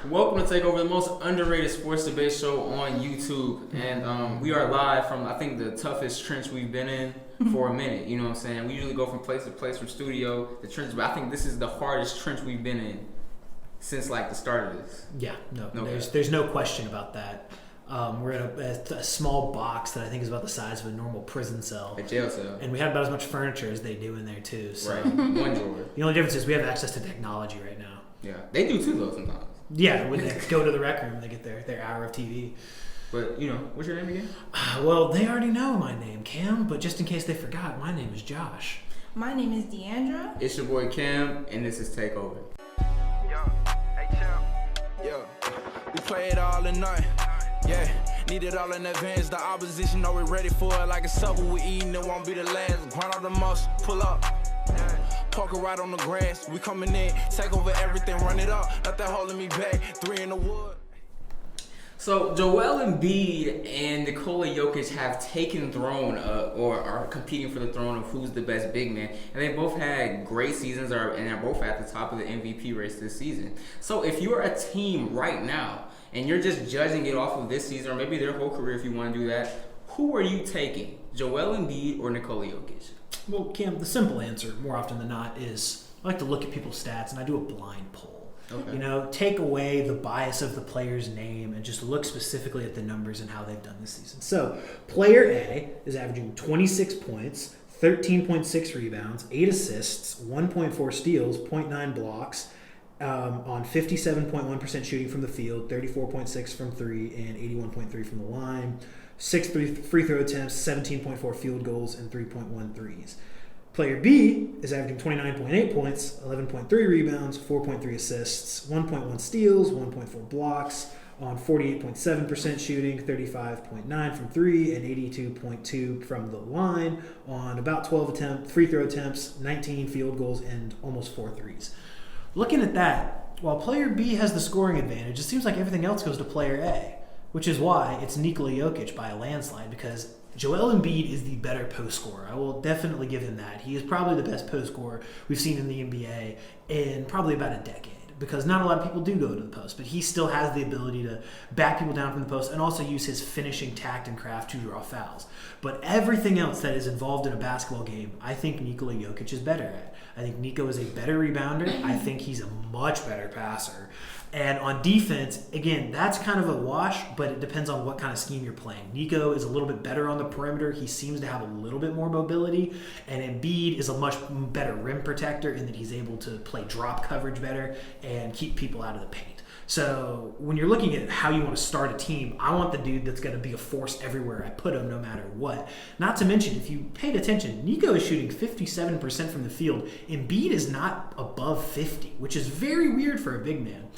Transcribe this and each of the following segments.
Welcome to Takeover, the most underrated sports debate show on YouTube. And we are live from, I think, the toughest trench we've been in for a minute. You know what I'm saying? We usually go from place to place, from studio to trench, but I think this is the hardest trench we've been in since, like, the start of this. Yeah, there's no question about that. We're in a small box that I think is about the size of a normal prison cell. A jail cell. And we have about as much furniture as they do in there, too. So. Right, one drawer. The only difference is we have access to technology right now. Yeah, they do too, though, sometimes. Yeah, when they go to the rec room, they get their hour of TV. But, you know, what's your name again? Well, they already know my name, Cam, but just in case they forgot, my name is Josh. My name is Deandra. It's your boy Cam, and this is Takeover. Yo, hey champ. Yo, we play it all in night. Yeah, need it all in advance. The opposition know we're ready for it. Like a supper we eating, it won't be the last. Grind out the muscle, pull up. Parker right on the grass. We coming in, take over everything, run it up. Nothing holding me back. 3 in the wood. So Joel Embiid and Nikola Jokic have taken throne or are competing for the throne of who's the best big man, and they both had great seasons and are both at the top of the MVP race this season. So if you're a team right now and you're just judging it off of this season or maybe their whole career if you want to do that, who are you taking, Joel Embiid or Nikola Jokic? Well, Cam, the simple answer more often than not is I like to look at people's stats and I do a blind poll. Okay. You know, take away the bias of the player's name and just look specifically at the numbers and how they've done this season. So, player A is averaging 26 points, 13.6 rebounds, 8 assists, 1.4 steals, 0.9 blocks, on 57.1% shooting from the field, 34.6 from 3, and 81.3 from the line. 6 free throw attempts, 17.4 field goals, and 3.1 threes. Player B is averaging 29.8 points, 11.3 rebounds, 4.3 assists, 1.1 steals, 1.4 blocks, on 48.7% shooting, 35.9 from 3, and 82.2 from the line, on about 12 free throw attempts, 19 field goals, and almost 4 threes. Looking at that, while player B has the scoring advantage, it seems like everything else goes to player A, which is why it's Nikola Jokic by a landslide, because Joel Embiid is the better post scorer. I will definitely give him that. He is probably the best post scorer we've seen in the NBA in probably about a decade, because not a lot of people do go to the post, but he still has the ability to back people down from the post and also use his finishing tact and craft to draw fouls. But everything else that is involved in a basketball game, I think Nikola Jokic is better at. I think Nico is a better rebounder. I think he's a much better passer. And on defense, again, that's kind of a wash, but it depends on what kind of scheme you're playing. Nico is a little bit better on the perimeter. He seems to have a little bit more mobility. And Embiid is a much better rim protector in that he's able to play drop coverage better and keep people out of the paint. So when you're looking at how you want to start a team, I want the dude that's going to be a force everywhere I put him no matter what. Not to mention, if you paid attention, Nico is shooting 57% from the field. Embiid is not above 50, which is very weird for a big man.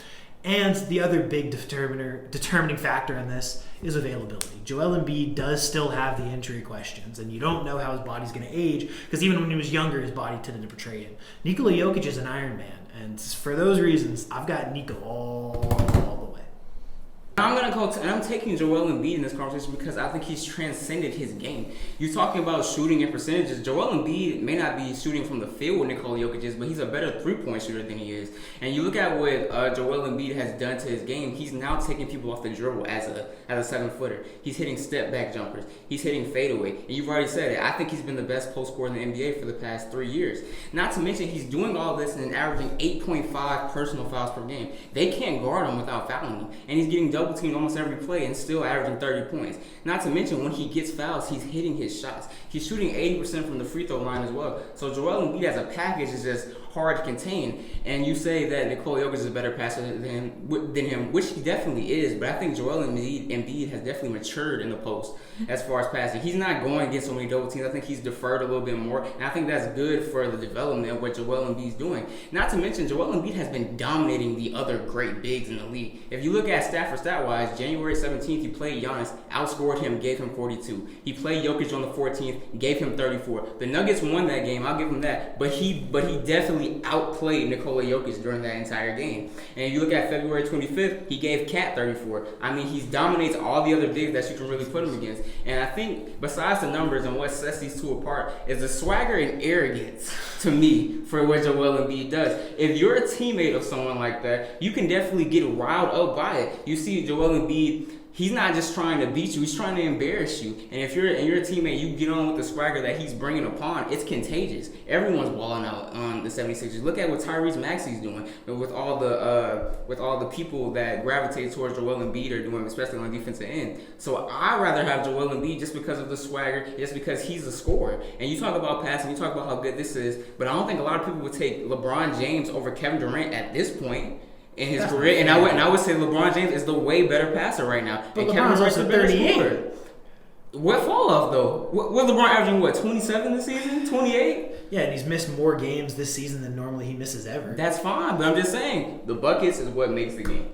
And the other big determining factor in this is availability. Joel Embiid does still have the injury questions, and you don't know how his body's going to age, because even when he was younger, his body tended to portray him. Nikola Jokic is an Iron Man, and for those reasons, I've got Nico all the way. I'm taking Joel Embiid in this conversation because I think he's transcended his game. You're talking about shooting and percentages. Joel Embiid may not be shooting from the field what Nikola Jokic is, but he's a better three-point shooter than he is. And you look at what Joel Embiid has done to his game. He's now taking people off the dribble as a 7-footer. He's hitting step-back jumpers. He's hitting fadeaway. And you've already said it. I think he's been the best post scorer in the NBA for the past 3 years. Not to mention he's doing all this and averaging 8.5 personal fouls per game. They can't guard him without fouling him. And he's getting double teamed almost every play and still averaging 30 points. Not to mention when he gets fouls, he's hitting his shots. He's shooting 80% from the free throw line as well. So Joel Embiid as a package is just hard to contain. And you say that Nikola Jokic is a better passer than him, which he definitely is. But I think Joel Embiid has definitely matured in the post as far as passing. He's not going against so many double teams. I think he's deferred a little bit more. And I think that's good for the development of what Joel Embiid's doing. Not to mention Joel Embiid has been dominating the other great bigs in the league. If you look at stat for stat wise, January 17th, he played Giannis, outscored him, gave him 42. He played Jokic on the 14th, gave him 34. The Nuggets won that game, I'll give him that. But he definitely outplayed Nikola Jokic during that entire game. And if you look at February 25th, he gave Cat 34. I mean, he dominates all the other bigs that you can really put him against. And I think besides the numbers and what sets these two apart is the swagger and arrogance to me, for what Joel Embiid does. If you're a teammate of someone like that, you can definitely get riled up by it. You see Joel Embiid, he's not just trying to beat you, he's trying to embarrass you. And if you're a teammate, you get on with the swagger that he's bringing upon, it's contagious. Everyone's balling out on the 76ers. Look at what Tyrese Maxey's doing with all the people that gravitate towards Joel Embiid are doing, especially on the defensive end. So I'd rather have Joel Embiid just because of the swagger, just because he's a scorer. And you talk about passing, you talk about how good this is, but I don't think a lot of people would take LeBron James over Kevin Durant at this point in his career, and I would say LeBron James is the way better passer right now. But and LeBron's also 38. What fall off though? What LeBron averaging? 27 this season? 28? Yeah, and he's missed more games this season than normally he misses ever. That's fine, but I'm just saying the buckets is what makes the game.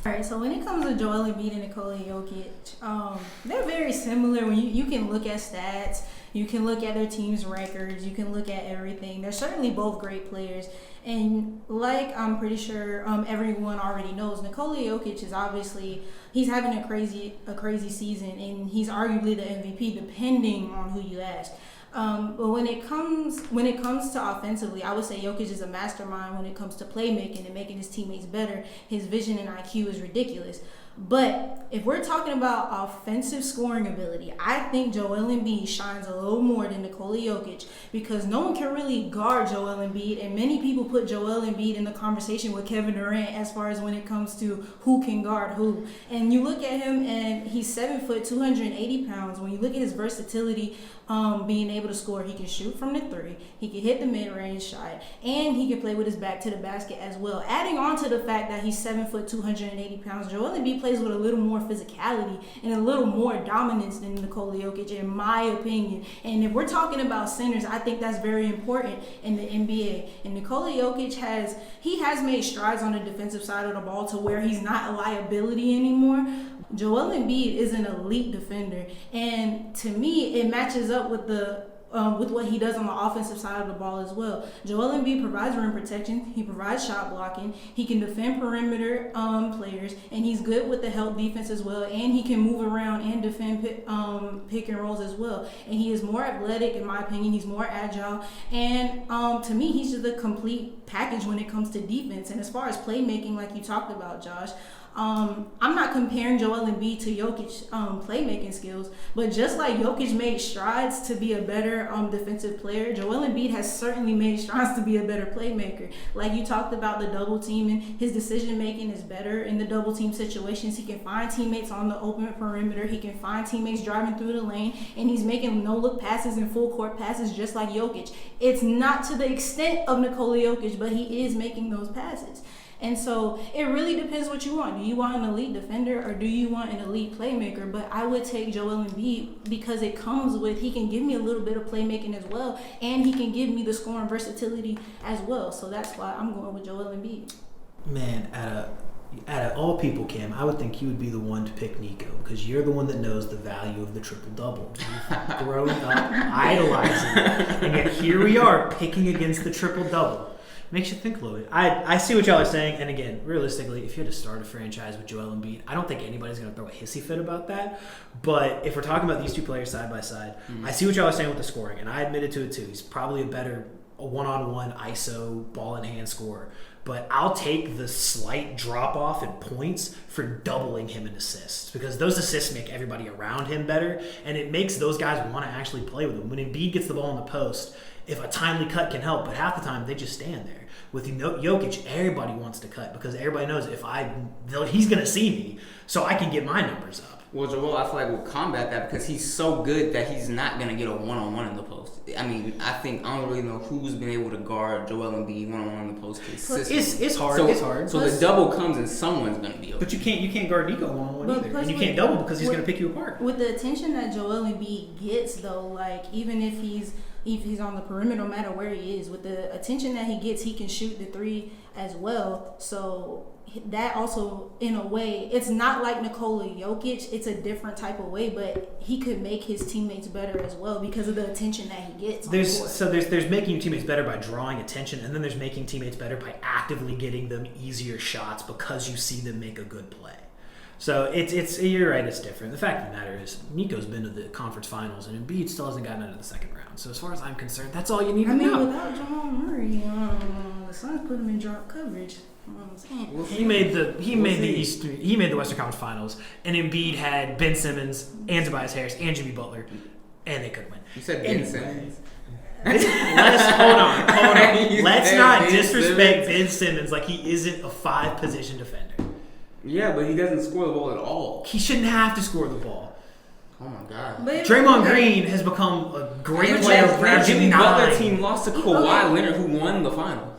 All right, so when it comes to Joel Embiid and Nikola Jokic, they're very similar. When you can look at stats, you can look at their team's records, you can look at everything. They're certainly both great players. And like I'm pretty sure everyone already knows, Nikola Jokic is obviously, he's having a crazy season, and he's arguably the MVP depending on who you ask. But when it comes to offensively, I would say Jokic is a mastermind when it comes to playmaking and making his teammates better. His vision and IQ is ridiculous. But if we're talking about offensive scoring ability, I think Joel Embiid shines a little more than Nikola Jokic, because no one can really guard Joel Embiid, and many people put Joel Embiid in the conversation with Kevin Durant as far as when it comes to who can guard who. And you look at him, and he's 7 foot, 280 pounds. When you look at his versatility, being able to score, he can shoot from the three, he can hit the mid-range shot, and he can play with his back to the basket as well. Adding on to the fact that he's 7 foot, 280 pounds, Joel Embiid plays with a little more physicality and a little more dominance than Nikola Jokic, in my opinion. And if we're talking about centers, I think that's very important in the NBA. And Nikola Jokic has made strides on the defensive side of the ball to where he's not a liability anymore. Joel Embiid is an elite defender, and to me, it matches up with what he does on the offensive side of the ball as well. Joel Embiid provides rim protection, he provides shot blocking, he can defend perimeter players, and he's good with the help defense as well, and he can move around and defend pick and rolls as well. And he is more athletic, in my opinion, he's more agile, and to me, he's just a complete package when it comes to defense. And as far as playmaking, like you talked about, Josh, I'm not comparing Joel Embiid to Jokic playmaking skills, but just like Jokic made strides to be a better defensive player, Joel Embiid has certainly made strides to be a better playmaker. Like you talked about the double teaming, his decision making is better in the double team situations. He can find teammates on the open perimeter, he can find teammates driving through the lane, and he's making no look passes and full court passes just like Jokic. It's not to the extent of Nikola Jokic, but he is making those passes. And so it really depends what you want. Do you want an elite defender or do you want an elite playmaker? But I would take Joel Embiid because it comes with, he can give me a little bit of playmaking as well, and he can give me the scoring versatility as well. So that's why I'm going with Joel Embiid. Man, out of all people, Kim, I would think you would be the one to pick Nico, because you're the one that knows the value of the triple-double. You've grown up idolizing it, and yet here we are picking against the triple-double. Makes you think a little bit. I see what y'all are saying, and again, realistically, if you had to start a franchise with Joel Embiid, I don't think anybody's going to throw a hissy fit about that. But if we're talking about these two players side by side, I see what y'all are saying with the scoring, and I admitted to it too. He's probably a better one-on-one ISO ball-in-hand scorer. But I'll take the slight drop-off in points for doubling him in assists, because those assists make everybody around him better, and it makes those guys want to actually play with him. When Embiid gets the ball in the post, if a timely cut can help, but half the time they just stand there. With Jokic, everybody wants to cut because everybody knows he's going to see me, so I can get my numbers up. Well, Joel, I feel like will combat that because he's so good that he's not going to get a one-on-one in the post. I mean, I don't really know who's been able to guard Joel Embiid one-on-one in the post consistently. It's hard. So, it's hard. So the double comes and someone's going to be open. But you can't guard Nico one-on-one either, and you can't double because he's going to pick you apart. With the attention that Joel Embiid gets, though, like even if he's on the perimeter, no matter where he is, with the attention that he gets, he can shoot the three as well. So that also, in a way, it's not like Nikola Jokic. It's a different type of way, but he could make his teammates better as well because of the attention that he gets. There's making your teammates better by drawing attention, and then there's making teammates better by actively getting them easier shots because you see them make a good play. So it's you're right, it's different. The fact of the matter is Nico's been to the conference finals and Embiid still hasn't gotten out of the second round. So as far as I'm concerned, that's all you need to know. Without Jamal Murray, the Suns put him in drop coverage. You know what I'm saying? Well, he made the Western Conference Finals, and Embiid had Ben Simmons and Tobias Harris and Jimmy Butler, and they couldn't win. You said Ben Simmons. Hold on. Let's not disrespect Simmons. Ben Simmons like he isn't a 5-position defender. Yeah, but he doesn't score the ball at all. He shouldn't have to score the ball. Oh my God. Draymond Green has become a great player. The Jimmy Butler 9. team lost to Kawhi Leonard, who won the finals.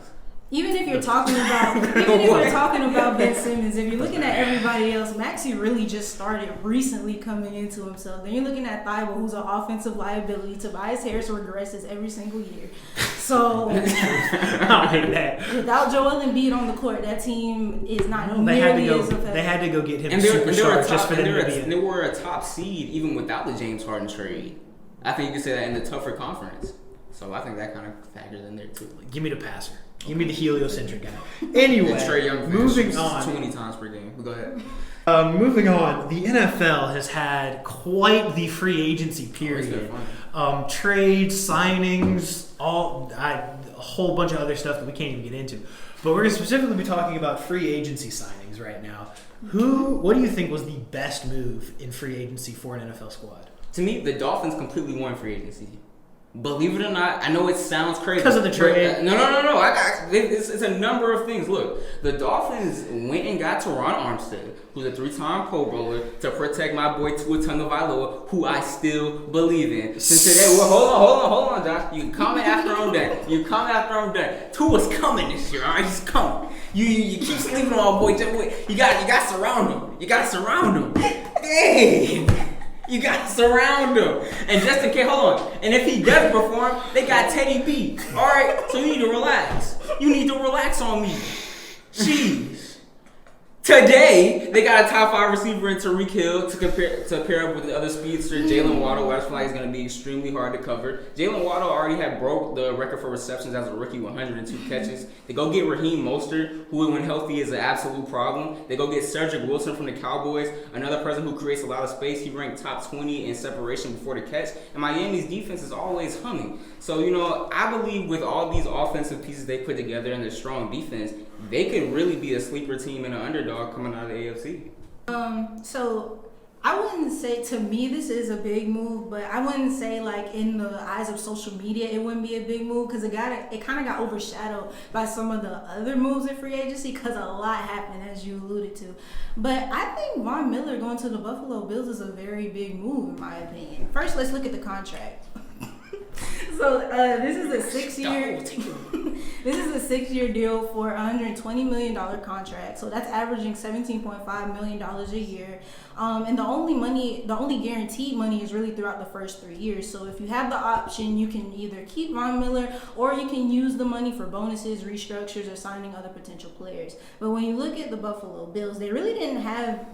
Even if you're talking about Ben Simmons, if you're looking at everybody else, Maxey really just started recently coming into himself. Then you're looking at Thibault, who's an offensive liability. Tobias Harris regresses every single year. So I hate that. Without Joel Embiid on the court, that team is not They had nearly to as effective. go. They had to go get him And a they were superstar top, just for them to be. and they were a top seed even without the James Harden trade. I think you could say that in the tougher conference. So I think that kind of factors in there too. Give me the passer. Give me the heliocentric guy. Anyway, Trae Young moving on. 20 times per game. Go ahead. Moving on, the NFL has had quite the free agency period. Trades, signings, a whole bunch of other stuff that we can't even get into. But we're going to specifically be talking about free agency signings right now. What do you think was the best move in free agency for an NFL squad? To me, the Dolphins completely won free agency. Believe it or not, I know it sounds crazy. Because of the trade? No. It's a number of things. Look, the Dolphins went and got Teron Armstead, who's a 3-time Pro Bowler, to protect my boy Tua Tagovailoa, who I still believe in. Since today, hold on, Josh. You can comment after I'm done. Tua's coming this year, all right? He's coming. You keep sleeping on my boy. You got to surround him. Hey. You got to surround him. And just in case, hold on. And if he doesn't perform, they got Teddy B. All right? So you need to relax. You need to relax on me. Jeez. Today, they got a top 5 receiver in Tyreek Hill to pair up with the other speedster, Jalen Waddle, who I feel like is going to be extremely hard to cover. Jalen Waddle already had broke the record for receptions as a rookie, 102 catches. They go get Raheem Mostert, who when healthy is an absolute problem. They go get Cedric Wilson from the Cowboys, another person who creates a lot of space. He ranked top 20 in separation before the catch. And Miami's defense is always humming. So, I believe with all these offensive pieces they put together and their strong defense, they could really be a sleeper team and an underdog coming out of the AFC. So I wouldn't say, to me, this is a big move, but I wouldn't say, like, in the eyes of social media, it wouldn't be a big move because it kind of got overshadowed by some of the other moves in free agency because a lot happened, as you alluded to. But I think Von Miller going to the Buffalo Bills is a very big move, in my opinion. First, let's look at the contract. So this is a 6-year. This is a 6-year deal for a $120 million contract. So that's averaging $17.5 million a year. And the only guaranteed money is really throughout the first 3 years. So if you have the option, you can either keep Von Miller or you can use the money for bonuses, restructures, or signing other potential players. But when you look at the Buffalo Bills, they really didn't have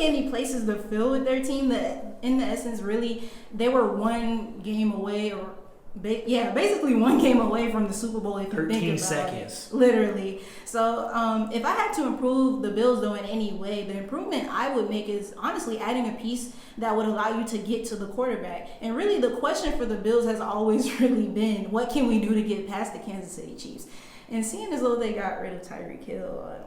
any places to fill with their team. That in the essence, really, they were one game away basically one game away from the Super Bowl if you think about seconds. it. Literally. So if I had to improve the Bills, though, in any way, the improvement I would make is honestly adding a piece that would allow you to get to the quarterback. And really the question for the Bills has always really been, what can we do to get past the Kansas City Chiefs? And seeing as though they got rid of Tyreek Hill,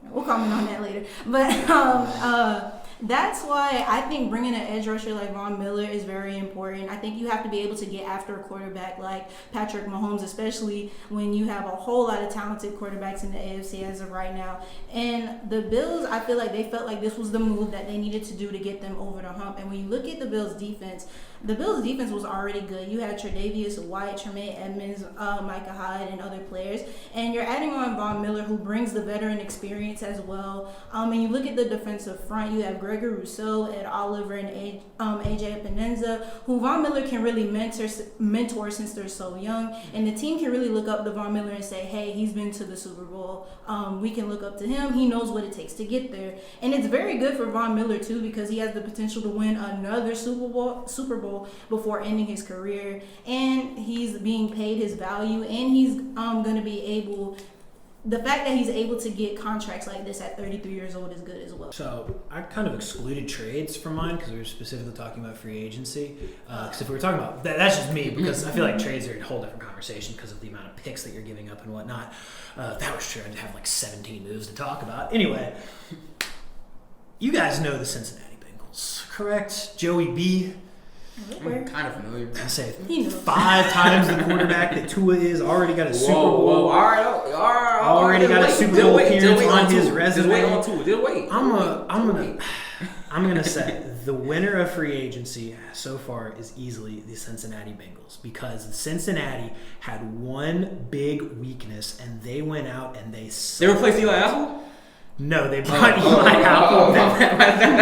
we'll comment on that later. But that's why I think bringing an edge rusher like Von Miller is very important. I think you have to be able to get after a quarterback like Patrick Mahomes, especially when you have a whole lot of talented quarterbacks in the AFC as of right now. And the Bills, I feel like they felt like this was the move that they needed to do to get them over the hump. And when you look at the Bills' defense was already good. You had Tre'Davious White, Tremaine Edmonds, Micah Hyde, and other players. And you're adding on Von Miller, who brings the veteran experience as well. And you look at the defensive front, you have Gregory Rousseau, Ed Oliver, and AJ Epineza, who Von Miller can really mentor since they're so young. And the team can really look up to Von Miller and say, hey, he's been to the Super Bowl. We can look up to him. He knows what it takes to get there. And it's very good for Von Miller, too, because he has the potential to win another Super Bowl before ending his career, and he's being paid his value, and he's going to be able the fact that he's able to get contracts like this at 33 years old is good as well. So I kind of excluded trades from mine because we were specifically talking about free agency. Because if we were talking about that's just me, because I feel like trades are a whole different conversation because of the amount of picks that you're giving up and whatnot. If that was true, I'd have like 17 moves to talk about. Anyway, you guys know the Cincinnati Bengals, correct? Joey B. I'm kind of familiar. I say 5 times the quarterback that Tua is, already got a Super Bowl. Already got a Super Bowl appearance on his resume. I'm gonna say the winner of free agency so far is easily the Cincinnati Bengals, because Cincinnati had one big weakness and they went out and they replaced Eli Apple? No, they brought Eli Apple.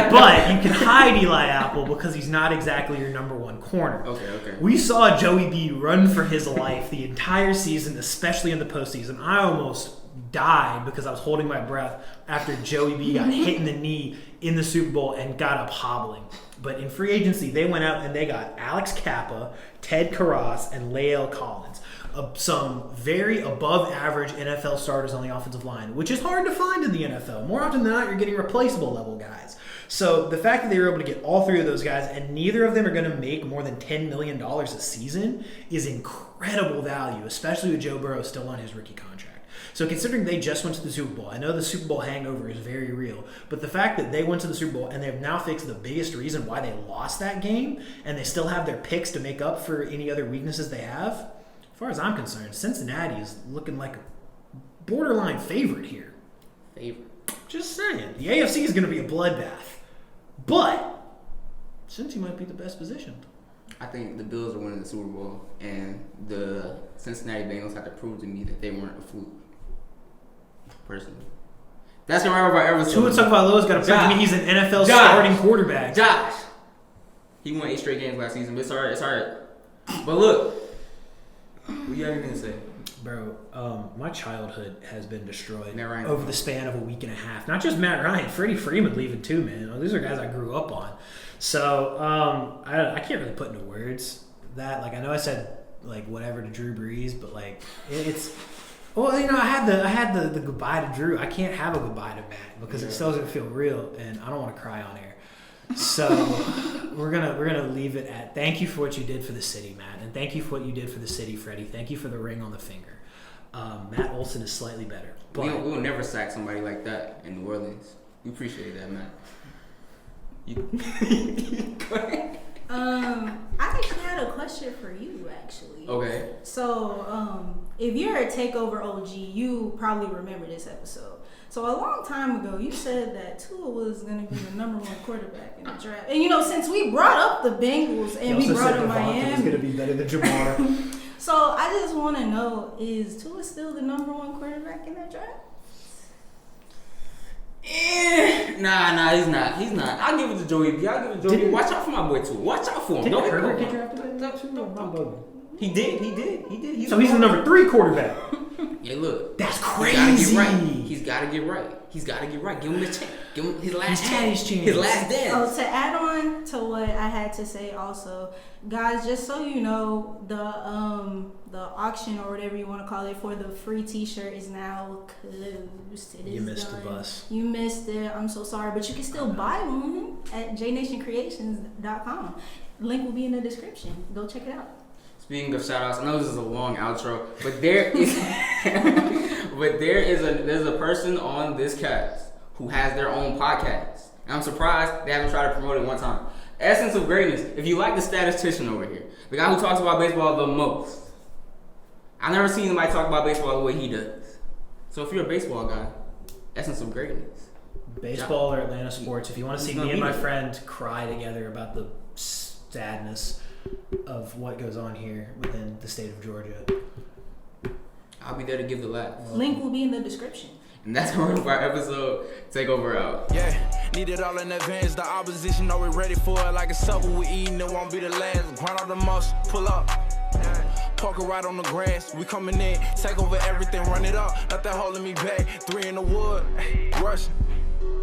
But you can hide Eli Apple because he's not exactly your number one corner. Okay. We saw Joey B run for his life the entire season, especially in the postseason. I almost died because I was holding my breath after Joey B got hit in the knee in the Super Bowl and got up hobbling. But in free agency, they went out and they got Alex Kappa, Ted Karras, and Lael Collins. Some very above average NFL starters on the offensive line, which is hard to find in the NFL. More often than not, you're getting replaceable level guys. So the fact that they were able to get all 3 of those guys and neither of them are going to make more than $10 million a season is incredible value, especially with Joe Burrow still on his rookie contract. So considering they just went to the Super Bowl, I know the Super Bowl hangover is very real, but the fact that they went to the Super Bowl and they've now fixed the biggest reason why they lost that game and they still have their picks to make up for any other weaknesses they have, as far as I'm concerned, Cincinnati is looking like a borderline favorite here. Just saying. The AFC is going to be a bloodbath. But Cincy might be the best positioned. I think the Bills are winning the Super Bowl, and the Cincinnati Bengals have to prove to me that they weren't a fluke. Personally. That's going to remember if I ever saw Tua Tagovailoa's got to prove to me he's an NFL starting quarterback. Josh! He won 8 straight games last season, but it's all right. But look. What you have anything to say? Bro, my childhood has been destroyed over the span of a week and a half. Not just Matt Ryan, Freddie Freeman leaving too, man. These are guys I grew up on. So I can't really put into words that. Like, I know I said like whatever to Drew Brees, but like it's. Well, you know, I had the goodbye to Drew. I can't have a goodbye to Matt because it still doesn't feel real, and I don't want to cry on air. So we're gonna leave it at thank you for what you did for the city, Matt, and thank you for what you did for the city, Freddie. Thank you for the ring on the finger. Matt Olson is slightly better. But we will never sack somebody like that in New Orleans. We appreciate that, Matt. Go ahead. I actually had a question for you, actually. Okay. So, if you're a Takeover OG, you probably remember this episode. So a long time ago, you said that Tua was going to be the number 1 quarterback in the draft. And, you know, since we brought up the Bengals and we brought up Miami. He's going to be better than Jamar. So I just want to know, is Tua still the number 1 quarterback in that draft? Nah, he's not. I'll give it to Joey B. Watch out for my boy Tua. Watch out for him. Didn't Herbert get drafted? He did. So he's the number 3 quarterback. Yeah, look. That's crazy. He's got to get right. Give him a chance. Give him his last chance. His last dance. Oh, to add on to what I had to say also, guys, just so you know, the auction or whatever you want to call it for the free T-shirt is now closed. You missed the bus. You missed it. I'm so sorry, but you can still buy one at jnationcreations.com. Link will be in the description. Go check it out. Speaking of shout-outs, I know this is a long outro, but there's a person on this cast who has their own podcast. And I'm surprised they haven't tried to promote it one time. Essence of Greatness. If you like the statistician over here, the guy who talks about baseball the most, I've never seen anybody talk about baseball the way he does. So if you're a baseball guy, Essence of Greatness. Baseball or Atlanta sports. If you want to see me and my friend cry together about the sadness of what goes on here within the state of Georgia, I'll be there to give the laugh. Link will be in the description. And that's our episode. Takeover out. Yeah, need it all in advance. The opposition know we're ready for it. Like a supper we eating, it won't be the last. Grind all the muscle, pull up. Parker right on the grass. We coming in, take over everything, run it up. Nothing holding me back. 3 in the wood, rushing.